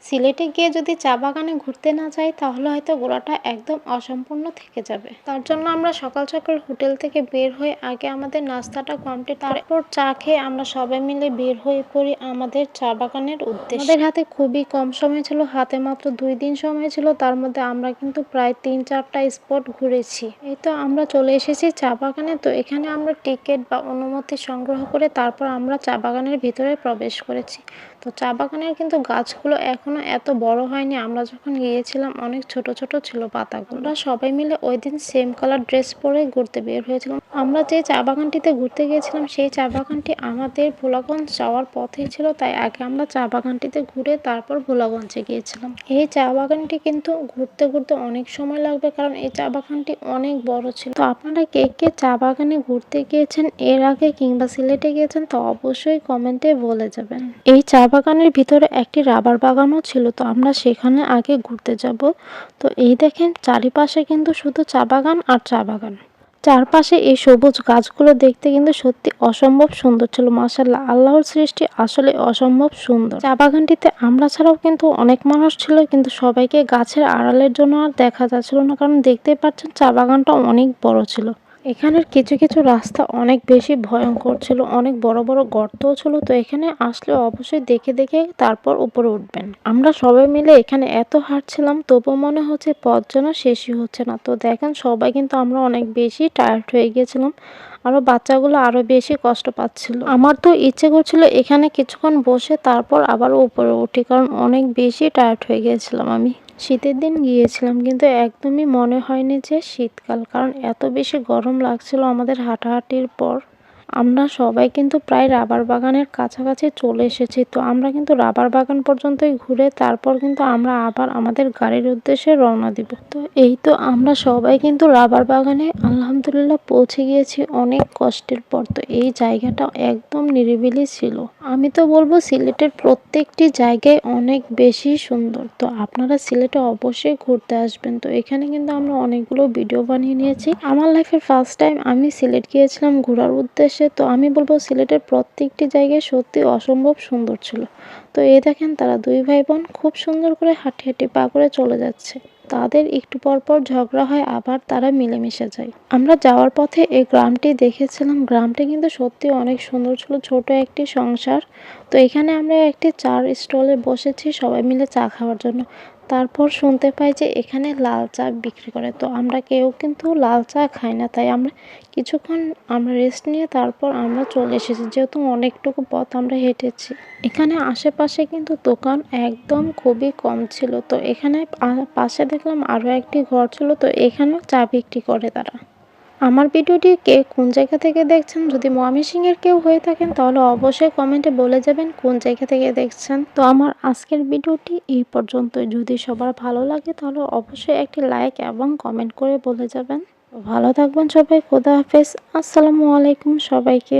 সিলেটে গিয়ে যদি চা বাগানে ঘুরতে না যাই তাহলে হয়তো ঘোরাটা একদম অসম্পূর্ণ থেকে যাবে। তার জন্য আমরা সকাল সকাল হোটেল থেকে বের হয়ে আগে আমাদের নাস্তাটা কমপ্লিট, তারপর চা খেয়ে আমরা সবাই মিলে বের হয়ে পড়ি আমাদের চা বাগানের উদ্দেশ্যে। আমাদের হাতে খুবই কম সময় ছিল, হাতে মাত্র 2 দিন সময় ছিল। তার মধ্যে আমরা কিন্তু প্রায় 3-4টা স্পট ঘুরেছি। এই তো আমরা চলে এসেছি চা বাগানে। তো এখানে আমরা টিকিট বা অনুমতি সংগ্রহ করে তারপর আমরা চা বাগানের ভিতরে প্রবেশ করেছি। তো চা বাগানের কিন্তু গাছগুলো এখনো এত বড় হয়নি। আমরা যখন গিয়েছিলাম অনেক ছোট ছোট ছিল পাতাগুলো। আমরা সবাই মিলে ওই দিন সেম কালার ড্রেস পরে ঘুরতে বের হয়েছিলাম। আমরা যে চা বাগানটিতে ঘুরতে গিয়েছিলাম সেই চা বাগানটি আমাদের ভোলাগঞ্জ যাওয়ার পথেই ছিল, তাই আগে আমরা চা বাগানটিতে ঘুরে তারপর ভোলাগঞ্জে গিয়েছিলাম। এই চা বাগানটি কিন্তু ঘুরতে ঘুরতে অনেক সময় লাগবে, কারণ এই চা বাগানটি অনেক বড় ছিল। তো আপনারা কে কে চা বাগানে ঘুরতে গিয়েছেন এর আগে কিংবা সিলেটে গিয়েছেন তো অবশ্যই কমেন্টে বলে যাবেন। এই চা বাগানের ভিতরে একটি রাবার বাগানও ছিল, তো আমরা সেখানে আগে ঘুরতে যাব। তো এই দেখেন চারিপাশে কিন্তু শুধু চা বাগান আর চা বাগান। চারপাশে এই সবুজ গাছগুলো দেখতে কিন্তু সত্যি অসম্ভব সুন্দর ছিল। মাশাআল্লাহ, আল্লাহর সৃষ্টি আসলে অসম্ভব সুন্দর। চা বাগানটিতে আমরা ছাড়াও কিন্তু অনেক মানুষ ছিল, কিন্তু সবাইকে গাছের আড়ালের জন্য আর দেখা যাচ্ছিল না, কারণ দেখতেই পাচ্ছেন চা বাগানটা অনেক বড় ছিল। এখানের কিছু কিছু রাস্তা অনেক বেশি ভয়ঙ্কর ছিল, অনেক বড় বড় গর্তও ছিল। তো এখানে আসলে অবশ্যই দেখে দেখে তারপর উপরে উঠবেন। আমরা সবাই মিলে এখানে এত হাঁটছিলাম, তবু মনে হচ্ছে পথ যেন শেষই হচ্ছে না। তো দেখেন সবাই কিন্তু আমরা অনেক বেশি টায়ার্ড হয়ে গিয়েছিলাম, আরো বাচ্চাগুলো আরো বেশি কষ্ট পাচ্ছিল। আমার তো ইচ্ছে করছিল এখানে কিছুক্ষণ বসে তারপর আবার উপরে উঠি, কারণ অনেক বেশি টায়ার্ড হয়ে গিয়েছিলাম আমি। শীতের দিন গিয়েছিলাম কিন্তু একদমই মনে হয়নি যে শীতকাল, কারণ এত বেশি গরম লাগছিল আমাদের হাঁটাহাঁটির পর। আমরা সবাই কিন্তু প্রায় রাবার বাগানের কাছাকাছি চলে এসেছি। তো আমরা কিন্তু রাবার বাগান পর্যন্তই ঘুরে তারপর কিন্তু আমরা আবার আমাদের গাড়ির উদ্দেশ্যে রওনা দিব। তো এই তো আমরা সবাই কিন্তু রাবার বাগানে আলহামদুলিল্লাহ পৌঁছে গিয়েছি অনেক কষ্টের পর। তো এই জায়গাটা একদম নিরিবিলি ছিল। আমি তো বলবো সিলেটের প্রত্যেকটি জায়গায় অনেক বেশি সুন্দর। তো আপনারা সিলেটে অবশ্যই ঘুরতে আসবেন। তো এখানে কিন্তু আমরা অনেকগুলো ভিডিও বানিয়ে নিয়েছি। আমার লাইফের ফার্স্ট টাইম আমি সিলেট গিয়েছিলাম ঘোরার উদ্দেশ্যে। তো আমি বলবো সিলেটের প্রত্যেকটি জায়গায় সত্যি অসম্ভব সুন্দর ছিল। তো এই দেখেন তারা দুই ভাই বোন খুব সুন্দর করে হাঁটি হাঁটি পা করে চলে যাচ্ছে। তাদের একটু পর পর ঝগড়া হয়, আবার তারা মিলেমিশে যায়। আমরা যাওয়ার পথে এই গ্রামটি দেখেছিলাম। গ্রামটি কিন্তু সত্যি অনেক সুন্দর ছিল, ছোট একটি সংসার। তো এখানে আমরা একটি চার স্টলে বসেছি সবাই মিলে চা খাওয়ার জন্য। তারপর শুনতে পাই যে এখানে লাল চা বিক্রি করে। তো আমরা কেউ কিন্তু লাল চা খাই না, তাই আমরা কিছুক্ষণ রেস্ট নিয়ে তারপর আমরা চলে এসেছি, যেহেতু অনেকটুকু পথ আমরা হেঁটেছি। এখানে আশেপাশে কিন্তু দোকান একদম খুবই কম ছিল। তো এখানে পাশে দেখলাম আরো একটি ঘর ছিল, তো এখানেও চা বিক্রি করে তারা। আমার ভিডিওটি কে কোন জায়গা থেকে দেখছেন, যদি ময়মনসিংহের কেউ হয়ে থাকেন তাহলে অবশ্যই কমেন্টে বলে যাবেন কোন জায়গা থেকে দেখছেন। তো আমার আজকের ভিডিওটি এই পর্যন্ত। যদি সবার ভালো লাগে তাহলে অবশ্যই একটি লাইক এবং কমেন্ট করে বলে যাবেন। ভালো থাকবেন সবাই, খোদা হাফেজ, আসসালামু আলাইকুম সবাইকে।